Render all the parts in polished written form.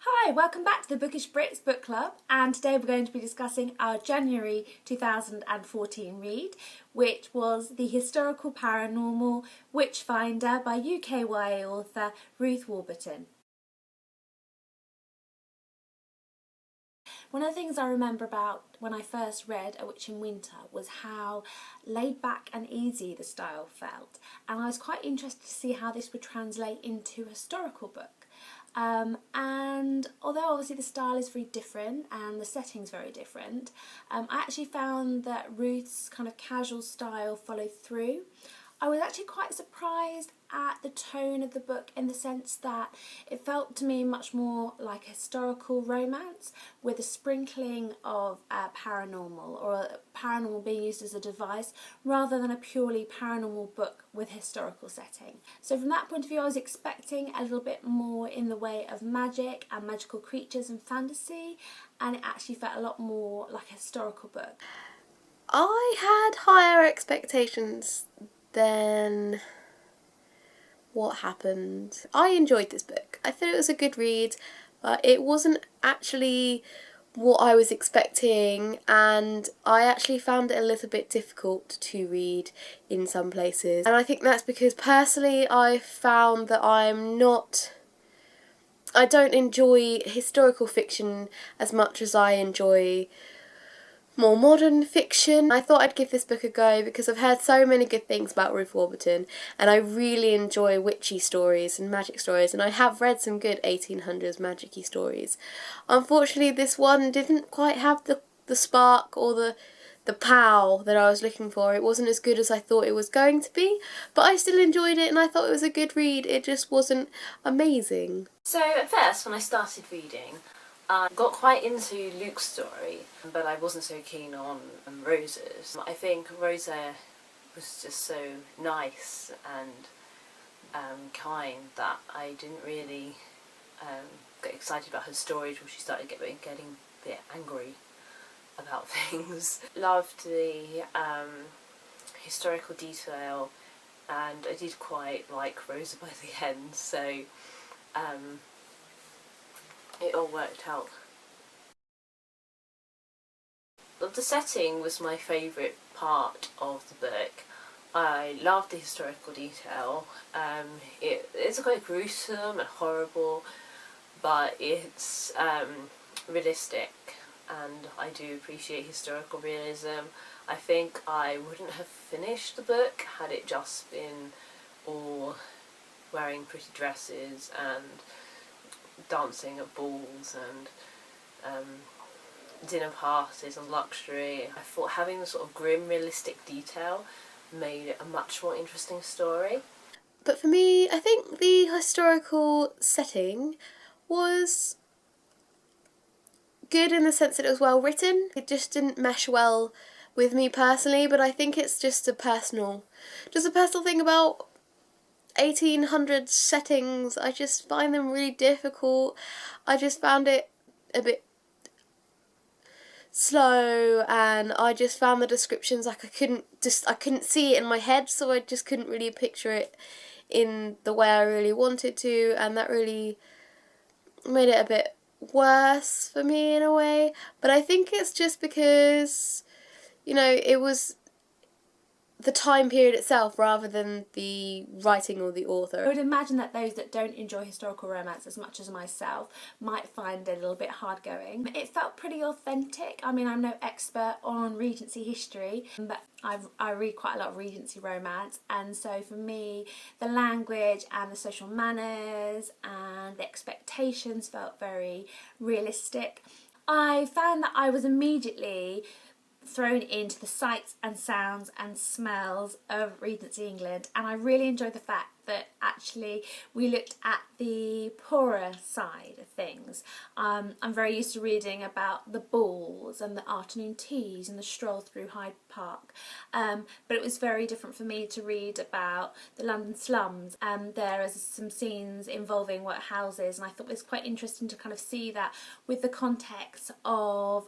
Hi, welcome back to the Bookish Brits Book Club, and today we're going to be discussing our January 2014 read, which was The Historical Paranormal Witchfinder by UK YA author Ruth Warburton. One of the things I remember about when I first read A Witch in Winter was how laid back and easy the style felt, and I was quite interested to see how this would translate into a historical book. And although obviously the style is very different and the setting's very different, I actually found that Ruth's kind of casual style followed through. I was actually quite surprised at the tone of the book in the sense that it felt to me much more like a historical romance with a sprinkling of paranormal, or paranormal being used as a device rather than a purely paranormal book with historical setting. So from that point of view I was expecting a little bit more in the way of magic and magical creatures and fantasy, and it actually felt a lot more like a historical book. I had higher expectations than what happened. I enjoyed this book. I thought it was a good read, but it wasn't actually what I was expecting, and I actually found it a little bit difficult to read in some places. And I think that's because personally I found that I don't enjoy historical fiction as much as I enjoy more modern fiction. I thought I'd give this book a go because I've heard so many good things about Ruth Warburton, and I really enjoy witchy stories and magic stories, and I have read some good 1800s magic-y stories. Unfortunately this one didn't quite have the spark or the pow that I was looking for. It wasn't as good as I thought it was going to be, but I still enjoyed it and I thought it was a good read. It just wasn't amazing. So at first when I started reading, I got quite into Luke's story, but I wasn't so keen on Rosa's. I think Rosa was just so nice and kind that I didn't really get excited about her story until she started getting a bit angry about things. Loved the historical detail, and I did quite like Rosa by the end, so it all worked out. But the setting was my favourite part of the book. I loved the historical detail. It's quite gruesome and horrible, but it's realistic, and I do appreciate historical realism. I think I wouldn't have finished the book had it just been all wearing pretty dresses and dancing at balls and dinner parties and luxury. I thought having the sort of grim, realistic detail made it a much more interesting story. But for me, I think the historical setting was good in the sense that it was well written. It just didn't mesh well with me personally, but I think it's just a personal thing about 1800s settings. I just find them really difficult. I just found it a bit slow, and I just found the descriptions like I couldn't see it in my head, so I just couldn't really picture it in the way I really wanted to, and that really made it a bit worse for me in a way. But I think it's just because, you know, it was the time period itself rather than the writing or the author. I would imagine that those that don't enjoy historical romance as much as myself might find it a little bit hard going. It felt pretty authentic. I mean, I'm no expert on Regency history, but I read quite a lot of Regency romance, and so for me the language and the social manners and the expectations felt very realistic. I found that I was immediately thrown into the sights and sounds and smells of Regency England, and I really enjoyed the fact that actually we looked at the poorer side of things. I'm very used to reading about the balls and the afternoon teas and the stroll through Hyde Park, but it was very different for me to read about the London slums. There are some scenes involving workhouses, and I thought it was quite interesting to kind of see that with the context of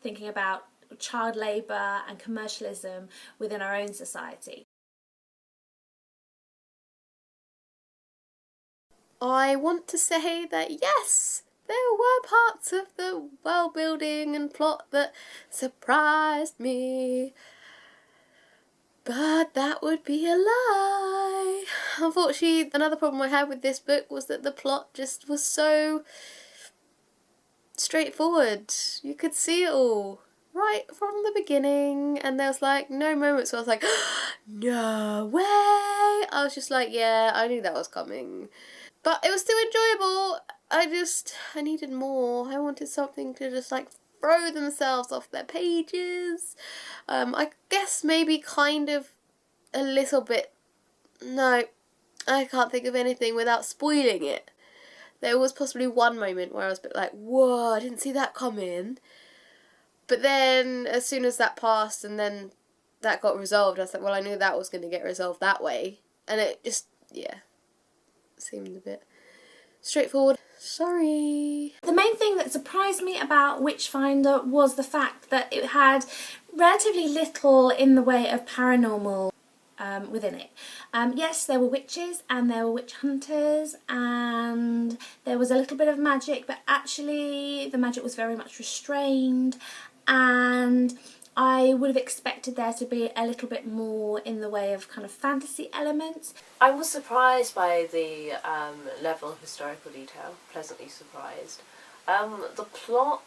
thinking about child labour and commercialism within our own society. I want to say that yes, there were parts of the world building and plot that surprised me. But that would be a lie. Unfortunately, another problem I had with this book was that the plot just was so straightforward. You could see it all right from the beginning, and there was like no moments where I was like, no way. I was just like, yeah, I knew that was coming. But it was still enjoyable. I needed more. I wanted something to just like throw themselves off their pages. I guess maybe kind of a little bit, no, I can't think of anything without spoiling it. There was possibly one moment where I was a bit like, whoa, I didn't see that coming. But then as soon as that passed and then that got resolved, I was like, well, I knew that was going to get resolved that way. And it just, yeah, seemed a bit straightforward. Sorry. The main thing that surprised me about Witchfinder was the fact that it had relatively little in the way of paranormal within it. Yes, there were witches and there were witch hunters and there was a little bit of magic, but actually the magic was very much restrained, and I would have expected there to be a little bit more in the way of kind of fantasy elements. I was surprised by the level of historical detail, pleasantly surprised. The plot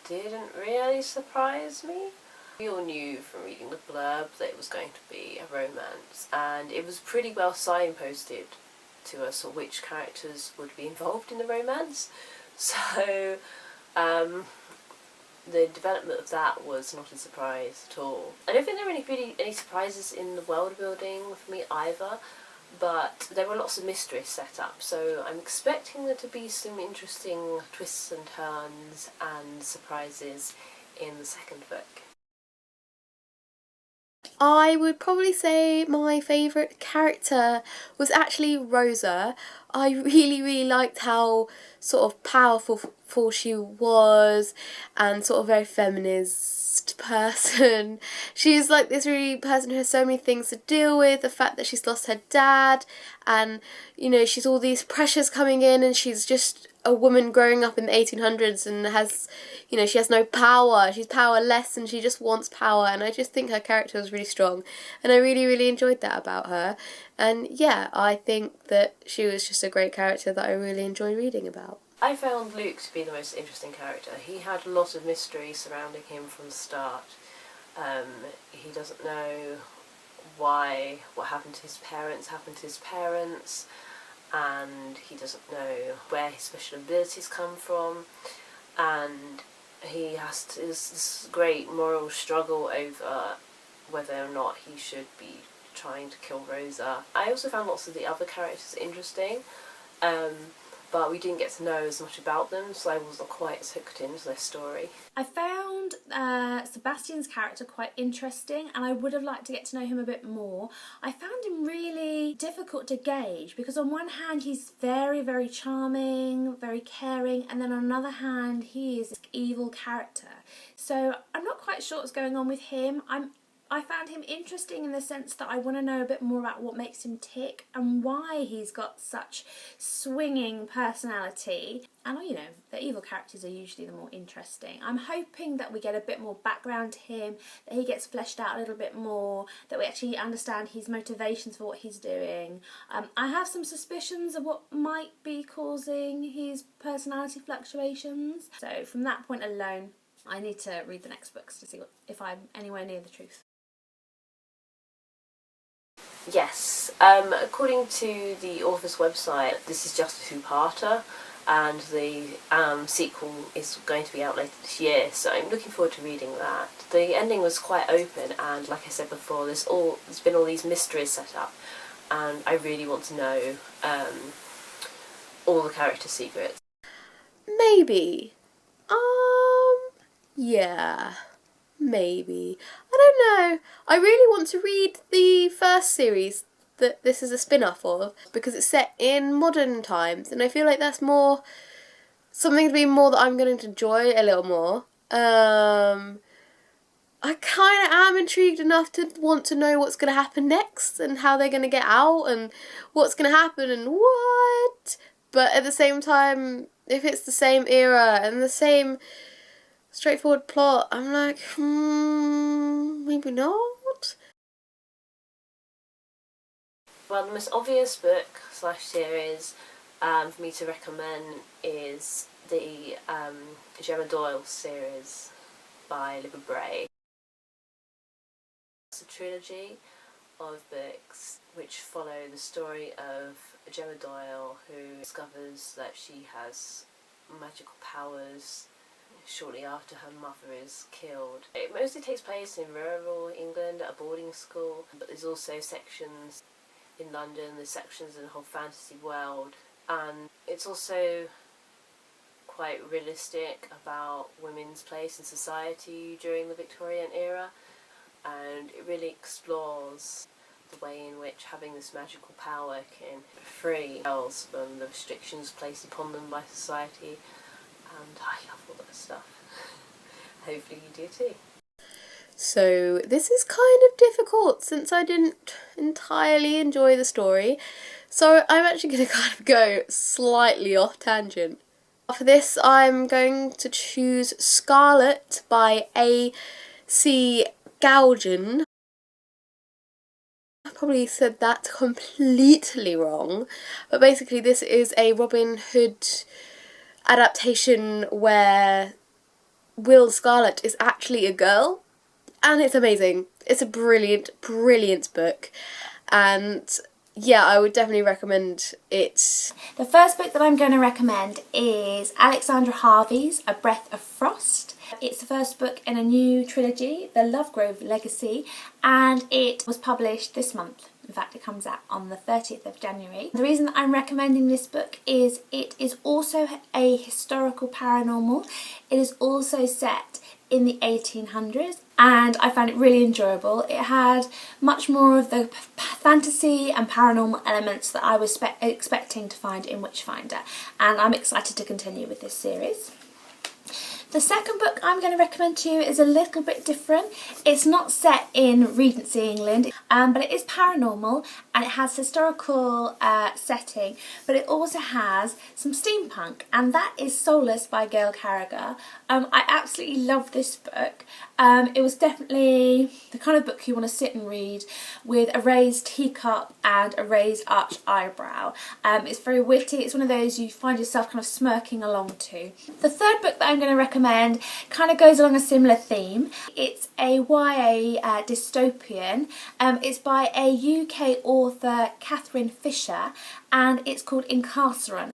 didn't really surprise me. We all knew from reading the blurb that it was going to be a romance, and it was pretty well signposted to us which characters would be involved in the romance. So the development of that was not a surprise at all. I don't think there were any surprises in the world building for me either, but there were lots of mysteries set up, so I'm expecting there to be some interesting twists and turns and surprises in the second book. I would probably say my favourite character was actually Rosa. I really liked how sort of powerful she was and sort of very feminist person. She's like this really person who has so many things to deal with, the fact that she's lost her dad and, you know, she's all these pressures coming in and she's just a woman growing up in the 1800s and has, you know, she has no power, she's powerless and she just wants power, and I just think her character was really strong and I really enjoyed that about her. And yeah, I think that she was just a great character that I really enjoyed reading about. I found Luke to be the most interesting character. He had a lot of mystery surrounding him from the start. He doesn't know why what happened to his parents and he doesn't know where his special abilities come from, and he has this great moral struggle over whether or not he should be trying to kill Rosa. I also found lots of the other characters interesting, but we didn't get to know as much about them, so I wasn't quite as hooked into their story. I found Sebastian's character quite interesting, and I would have liked to get to know him a bit more. I found him really difficult to gauge because on one hand he's very charming, very caring, and then on another hand he is an evil character. So I'm not quite sure what's going on with him. I found him interesting in the sense that I want to know a bit more about what makes him tick and why he's got such swinging personality. And, you know, the evil characters are usually the more interesting. I'm hoping that we get a bit more background to him, that he gets fleshed out a little bit more, that we actually understand his motivations for what he's doing. I have some suspicions of what might be causing his personality fluctuations. So from that point alone, I need to read the next books to see if I'm anywhere near the truth. Yes, according to the author's website, this is just a two-parter, and the sequel is going to be out later this year, so I'm looking forward to reading that. The ending was quite open, and like I said before, there's been all these mysteries set up, and I really want to know all the character secrets. Maybe. Yeah. Maybe. I don't know. I really want to read the first series that this is a spin-off of because it's set in modern times and I feel like that's more something to be more that I'm going to enjoy a little more. I kind of am intrigued enough to want to know what's going to happen next and how they're going to get out and what's going to happen and what. but at the same time, if it's the same era and the same straightforward plot, I'm like, maybe not. Well, the most obvious book / series for me to recommend is the Gemma Doyle series by Libba Bray. It's a trilogy of books which follow the story of Gemma Doyle, who discovers that she has magical powers shortly after her mother is killed. It mostly takes place in rural England at a boarding school, but there's also sections in London, there's sections in the whole fantasy world, and it's also quite realistic about women's place in society during the Victorian era, and it really explores the way in which having this magical power can free girls from the restrictions placed upon them by society, and I love all that stuff. Hopefully you do too. So this is kind of difficult since I didn't entirely enjoy the story, so I'm actually going to kind of go slightly off tangent. For this I'm going to choose Scarlet by A.C. Gougen. I probably said that completely wrong, but basically this is a Robin Hood adaptation where Will Scarlet is actually a girl, and it's amazing. It's a brilliant, brilliant book, and yeah, I would definitely recommend it. The first book that I'm going to recommend is Alexandra Harvey's A Breath of Frost. It's the first book in a new trilogy, The Lovegrove Legacy, and it was published this month. In fact, it comes out on the 30th of January. The reason that I'm recommending this book is it is also a historical paranormal. It is also set in the 1800s, and I found it really enjoyable. It had much more of the fantasy and paranormal elements that I was expecting to find in Witchfinder, and I'm excited to continue with this series. The second book I'm going to recommend to you is a little bit different. It's not set in Regency England, but it is paranormal and it has historical setting, but it also has some steampunk, and that is Soulless by Gail Carriger. I absolutely love this book. It was definitely the kind of book you want to sit and read with a raised teacup and a raised arched eyebrow. It's very witty. It's one of those you find yourself kind of smirking along to. The third book that I'm going to recommend kind of goes along a similar theme. It's a YA dystopian. It's by a UK author, Catherine Fisher, and it's called Incarcerant.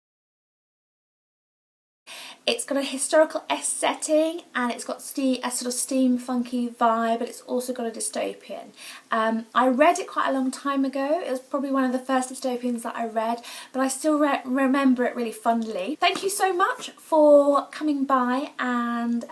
It's got a historical-esque setting, and it's got a sort of steampunky vibe, but it's also got a dystopian. I read it quite a long time ago. It was probably one of the first dystopians that I read, but I still remember it really fondly. Thank you so much for coming by and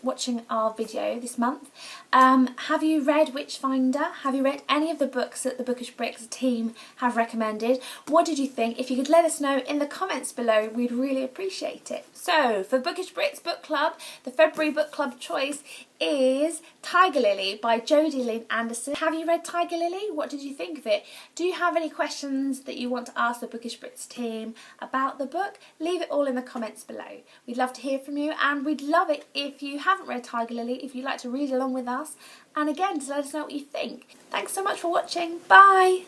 watching our video this month. Have you read Witchfinder? Have you read any of the books that the Bookish Bricks team have recommended? What did you think? If you could let us know in the comments below, we'd really appreciate it. So for Bookish Bricks Book Club, the February Book Club choice is Tiger Lily by Jodie Lynn Anderson. Have you read Tiger Lily? What did you think of it? Do you have any questions that you want to ask the Bookish Bricks team about the book? Leave it all in the comments below. We'd love to hear from you, and we'd love it if you haven't read Tiger Lily, if you'd like to read along with us, and again, to let us know what you think. Thanks so much for watching. Bye!